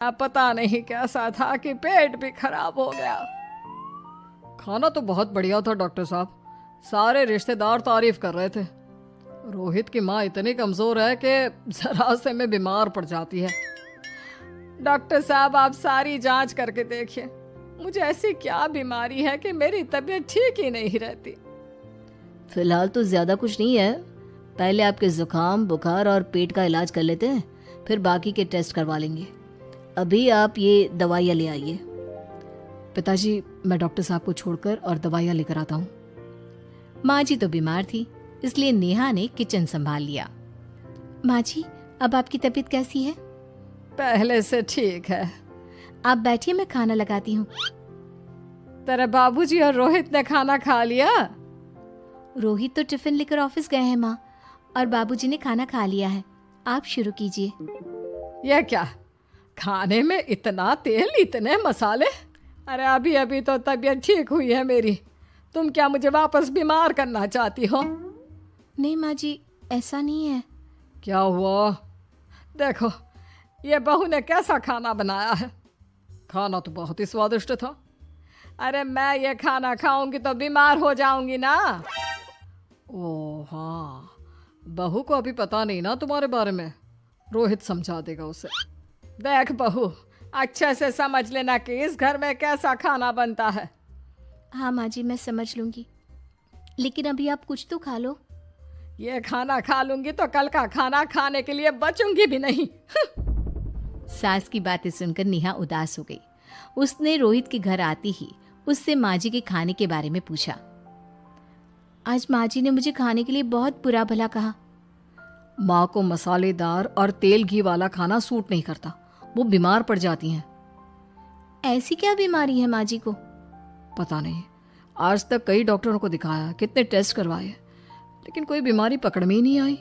अब पता नहीं कैसा था कि पेट भी खराब हो गया। खाना तो बहुत बढ़िया था डॉक्टर साहब, सारे रिश्तेदार तारीफ कर रहे थे। रोहित की माँ इतनी कमजोर है कि जरा से में बीमार पड़ जाती है। डॉक्टर साहब आप सारी जांच करके देखिए, मुझे ऐसी क्या बीमारी है कि मेरी तबीयत ठीक ही नहीं रहती। फिलहाल तो ज्यादा कुछ नहीं है, पहले आपके जुकाम बुखार और पेट का इलाज कर लेते हैं, फिर बाकी के टेस्ट करवा लेंगे। अभी आप ये दवाइयाँ ले आइए। पिताजी मैं डॉक्टर साहब को छोड़कर और दवाइयाँ लेकर आता हूँ। माँ जी तो बीमार थी, इसलिए नेहा ने किचन संभाल लिया। माँ जी अब आपकी तबीयत कैसी है? पहले से ठीक है। आप बैठिए, मैं खाना लगाती हूँ। तेरे बाबूजी और रोहित ने खाना खा लिया? रोहित तो टिफिन लेकर ऑफिस गए हैं माँ, और बाबूजी ने खाना खा लिया है। आप शुरू कीजिए। यह क्या, खाने में इतना तेल इतने मसाले? अरे अभी अभी तो तबीयत ठीक हुई है मेरी, तुम क्या मुझे वापस बीमार करना चाहती हो? नहीं माँ जी, ऐसा नहीं है। क्या हुआ? देखो ये बहू ने कैसा खाना बनाया है। खाना तो बहुत ही स्वादिष्ट था। अरे मैं ये खाना खाऊंगी तो बीमार हो जाऊंगी ना। ओह हाँ, बहू को अभी पता नहीं ना तुम्हारे बारे में, रोहित समझा देगा उसे। देख बहू, अच्छे से समझ लेना कि इस घर में कैसा खाना बनता है। हाँ माँ जी, मैं समझ लूंगी, लेकिन अभी आप कुछ तो खा लो। ये खाना खा लूंगी तो कल का खाना खाने के लिए बचूंगी भी नहीं। सास की बातें सुनकर नेहा उदास हो गई। उसने रोहित के घर आती ही उससे माँ जी के खाने के बारे में पूछा। आज माँ जी ने मुझे खाने के लिए बहुत बुरा भला कहा। माँ को मसालेदार और तेल घी वाला खाना सूट नहीं करता, वो बीमार पड़ जाती हैं। ऐसी क्या बीमारी है माँ जी को? पता नहीं, आज तक कई डॉक्टरों को दिखाया, कितने टेस्ट करवाए, लेकिन कोई बीमारी पकड़ में ही नहीं आई।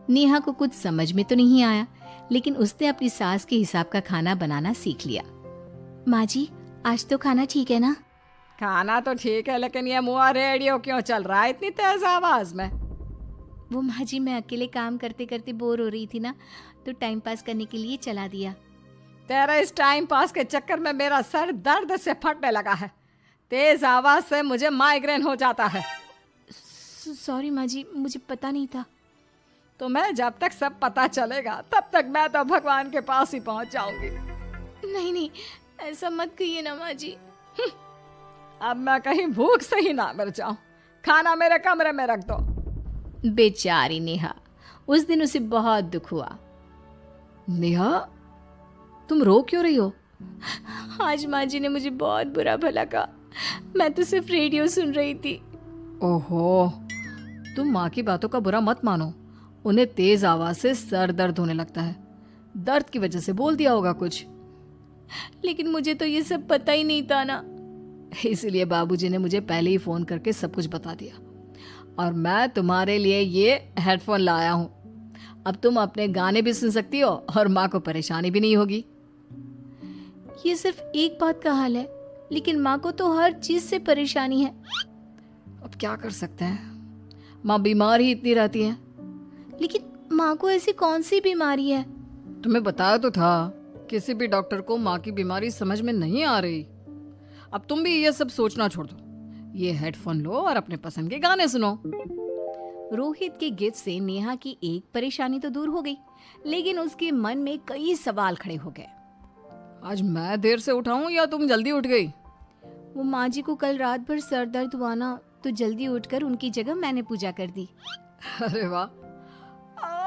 नेहा को कुछ समझ में तो नहीं आया, लेकिन उसने अपनी सास के हिसाब का खाना बनाना सीख लिया। माँ जी आज तो खाना ठीक है ना? खाना तो ठीक है, लेकिन ये मुआ रेडियो क्यों चल रहा है इतनी तेज आवाज में? वो माँ जी मैं अकेले काम करते करते बोर हो रही थी ना, तो टाइम पास करने के लिए चला दिया। तेरा इस टाइम पास के चक्कर में मेरा सर दर्द से फटने लगा है। तेज आवाज से मुझे माइग्रेन हो जाता है। सॉरी माँ जी, मुझे पता नहीं था। तुम्हें जब तक सब पता चलेगा तब तक मैं तो भगवान के पास ही पहुंच जाऊंगी। नहीं नहीं, ऐसा मत कहिए ना माँ जी। अब मैं कहीं भूख से ही ना मर जाऊं। खाना मेरे कमरे में रख दो। बेचारी नेहा, उस दिन उसे बहुत दुख हुआ। नेहा तुम रो क्यों रही हो? आज माँ जी ने मुझे बहुत बुरा भला कहा, मैं तो सिर्फ रेडियो सुन रही थी। ओहो, तुम माँ की बातों का बुरा मत मानो, उन्हें तेज आवाज से सर दर्द होने लगता है, दर्द की वजह से बोल दिया होगा कुछ। लेकिन मुझे तो ये सब पता ही नहीं था ना, इसलिए बाबूजी ने मुझे पहले ही फोन करके सब कुछ बता दिया, और मैं तुम्हारे लिए ये हेडफोन लाया हूँ। अब तुम अपने गाने भी सुन सकती हो और माँ को परेशानी भी नहीं होगी। ये सिर्फ एक बात का हाल है, लेकिन माँ को तो हर चीज से परेशानी है। अब क्या कर सकते हैं, माँ बीमार ही इतनी रहती है। लेकिन माँ को ऐसी कौन सी बीमारी है? तुम्हें बताया तो था, किसी भी डॉक्टर को माँ की बीमारी समझ में नहीं आ रही। अब तुम भी ये सब सोचना छोड़ दो, ये हेडफोन लो और अपने पसंद के गाने सुनो। रोहित के गिफ्ट से नेहा की एक परेशानी तो दूर हो गई, लेकिन उसके मन में कई सवाल खड़े हो गए। आज मैं देर से उठाऊं या तुम जल्दी उठ गई? वो माँ जी को कल रात भर सर दर्द हुआ ना, तो जल्दी उठकर उनकी जगह मैंने पूजा कर दी। अरे वाह,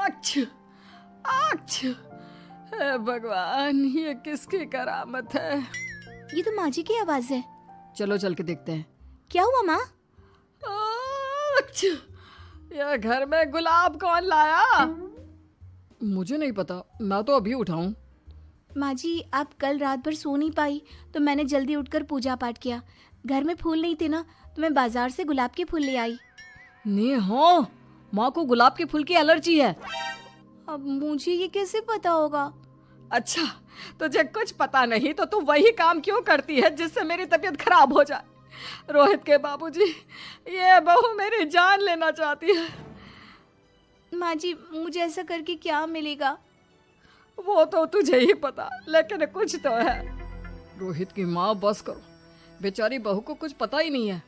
अच्छा अच्छा, हे भगवान ये किसकी करामत है? ये तो माँ जी की आवाज है। चलो चल के देखते हैं। क्या हुआ माँ? अच्छा, यह घर में गुलाब कौन लाया? मुझे नहीं पता, मैं तो अभी उठा हूँ। माँ जी आप कल रात भर सो नहीं पाई, तो मैंने जल्दी उठकर पूजा पाठ किया। घर में फूल नहीं थे ना, तो मैं बाजार से गुलाब के फूल ले आई। नेहा, माँ को गुलाब के फूल की एलर्जी है। अब मुझे ये कैसे पता होगा? अच्छा, तुझे कुछ पता नहीं तो तू वही काम क्यों करती है जिससे मेरी तबीयत खराब हो जाए? रोहित के बाबूजी, ये बहू मेरी जान लेना चाहती है। माँ जी मुझे ऐसा करके क्या मिलेगा? वो तो तुझे ही पता, लेकिन कुछ तो है। रोहित की माँ बस करो, बेचारी बहू को कुछ पता ही नहीं है,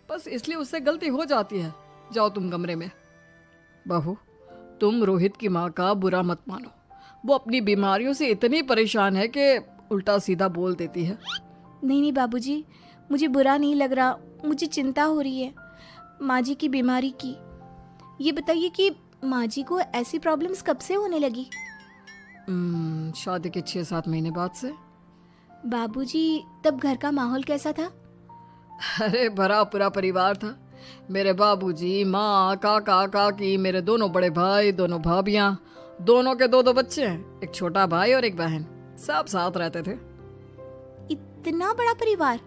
बस इसलिए उससे गलती हो जाती है। जाओ तुम कमरे में। बहू, तुम रोहित की माँ का बुरा मत मानो, वो अपनी बीमारियों से इतनी परेशान है कि उल्टा सीधा बोल देती है। नहीं नहीं बाबूजी, मुझे बुरा नहीं लग रहा, मुझे चिंता हो रही है माँ जी की बीमारी की। ये बताइए कि माँ जी को ऐसी प्रॉब्लम्स कब से होने लगी? शादी के 6-7 महीने बाद से। बाबूजी, तब घर का माहौल कैसा था? अरे भरा पूरा परिवार था। मेरे बाबूजी, माँ, काका, काकी, मेरे दोनों बड़े भाई, दोनों भाभियाँ, दोनों के 2-2 बच्चे हैं, एक छोटा भाई और एक बहन, सब साथ रहते थे। इतना बड़ा परिवार?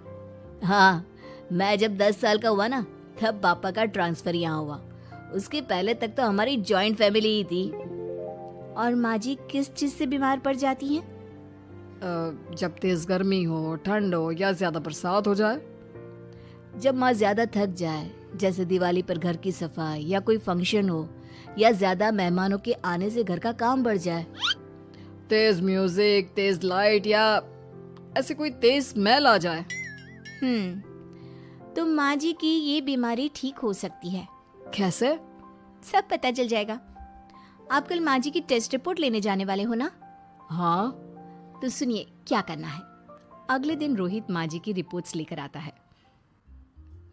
हाँ, मैं जब 10 साल का हुआ ना, तब पापा का ट्रांसफर यहाँ हुआ। उसके पहले तक तो हमारी जॉइंट फैमिली ही थी। और माँ जी किस चीज से बीमार पड़ जाती हैं? जब तेज गर्मी हो, ठंड हो या ज्यादा बरसात हो जाए। जब माँ ज्यादा थक जाए, जैसे दिवाली पर घर की सफाई या कोई फंक्शन हो, या ज्यादा मेहमानों के आने से घर का काम बढ़ जाए। तेज म्यूजिक, तेज लाइट या ऐसे कोई तेज स्मेल आ जाए। तो माँ जी की ये बीमारी ठीक हो सकती है। कैसे? सब पता चल जाएगा। आप कल माँ जी की टेस्ट रिपोर्ट लेने जाने वाले हो ना? हाँ। तो सुनिए क्या करना है। अगले दिन रोहित माँ जी की रिपोर्ट्स लेकर आता है।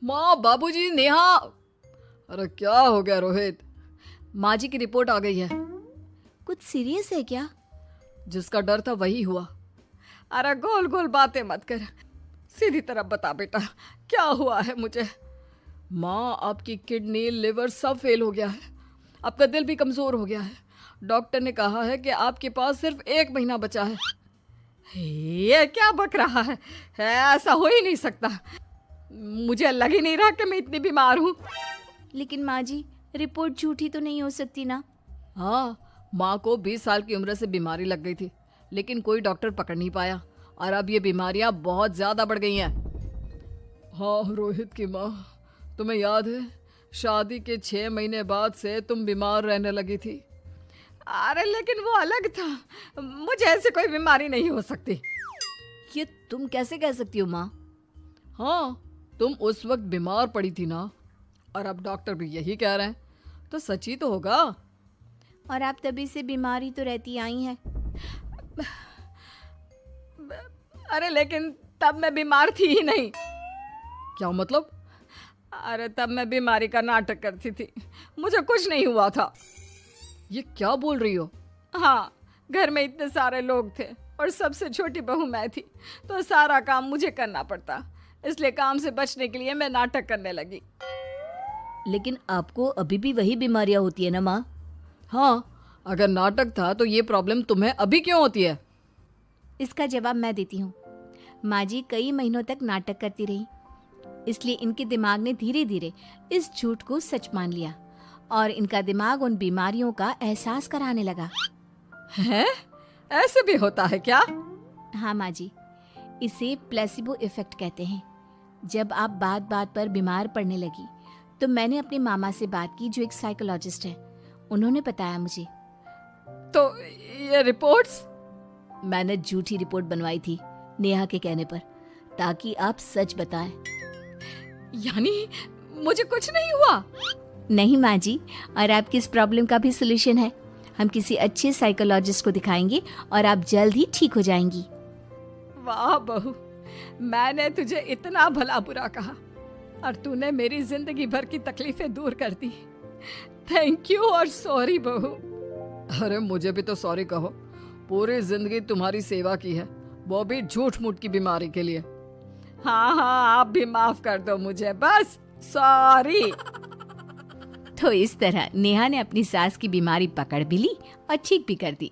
माँ, बाबूजी, नेहा। अरे क्या हो गया रोहित? माँ जी की रिपोर्ट आ गई है। कुछ सीरियस है क्या? जिसका डर था वही हुआ। अरे गोल गोल बातें मत कर, सीधी तरफ बता बेटा, क्या हुआ है मुझे? माँ, आपकी किडनी, लिवर सब फेल हो गया है, आपका दिल भी कमजोर हो गया है। डॉक्टर ने कहा है कि आपके पास सिर्फ 1 महीना बचा है। ये क्या बक रहा है? ऐसा हो ही नहीं सकता। मुझे लग ही नहीं रहा कि मैं इतनी बीमार हूँ। लेकिन माँ जी, रिपोर्ट झूठी तो नहीं हो सकती ना? हाँ, माँ को 20 साल की उम्र से बीमारी लग गई थी, लेकिन कोई डॉक्टर पकड़ नहीं पाया और अब ये बीमारियां बहुत ज्यादा बढ़ गई हैं। हाँ रोहित की माँ, तुम्हें याद है शादी के 6 महीने बाद से तुम बीमार रहने लगी थी। अरे लेकिन वो अलग था, मुझे ऐसे कोई बीमारी नहीं हो सकती। ये तुम कैसे कह सकती हो माँ? हाँ, तुम उस वक्त बीमार पड़ी थी ना, और अब डॉक्टर भी यही कह रहे हैं, तो सच ही तो होगा। और आप तभी से बीमार ही तो रहती आई हैं। अरे लेकिन तब मैं बीमार थी ही नहीं। क्या मतलब? अरे तब मैं बीमारी का नाटक करती थी, मुझे कुछ नहीं हुआ था। ये क्या बोल रही हो? हाँ, घर में इतने सारे लोग थे और सबसे छोटी बहू मैं थी, तो सारा काम मुझे करना पड़ता, इसलिए काम से बचने के लिए मैं नाटक करने लगी। लेकिन आपको अभी भी वही बीमारियां होती है ना माँ? हाँ, अगर नाटक था तो ये प्रॉब्लम तुम्हें अभी क्यों होती है? इसका जवाब मैं देती हूँ। माँ जी कई महीनों तक नाटक करती रही, इसलिए इनके दिमाग ने धीरे धीरे इस झूठ को सच मान लिया और इनका दिमाग उन बीमारियों का एहसास कराने लगा। हैं? ऐसे भी होता है क्या? हाँ माँ जी, इसे प्लेसिबो इफेक्ट कहते हैं। जब आप बात बात पर बीमार पड़ने लगी तो मैंने अपने मामा से बात की जो एक साइकोलॉजिस्ट है। उन्होंने बताया मुझे। तो ये रिपोर्ट्स? मैंने झूठी रिपोर्ट बनवाई थी नेहा के कहने पर, ताकि आप सच बताएं। यानी मुझे कुछ नहीं हुआ? नहीं माँ जी, और आपकी इस प्रॉब्लम का भी सलूशन है। हम किसी अच्छे साइकोलॉजिस्ट को दिखाएंगे और आप जल्द ही ठीक हो जाएंगी। वाह बहू, मैंने तुझे इतना भला बुरा कहा और तूने मेरी जिंदगी भर की तकलीफें दूर कर दी। थैंक यू और सॉरी बहू। अरे मुझे भी तो सॉरी कहो, पूरी जिंदगी तुम्हारी सेवा की है, वो भी झूठ मूठ की बीमारी के लिए। हाँ हाँ, आप भी माफ कर दो मुझे, बस सॉरी। तो इस तरह नेहा ने अपनी सास की बीमारी पकड़ भी ली और ठीक भी कर दी।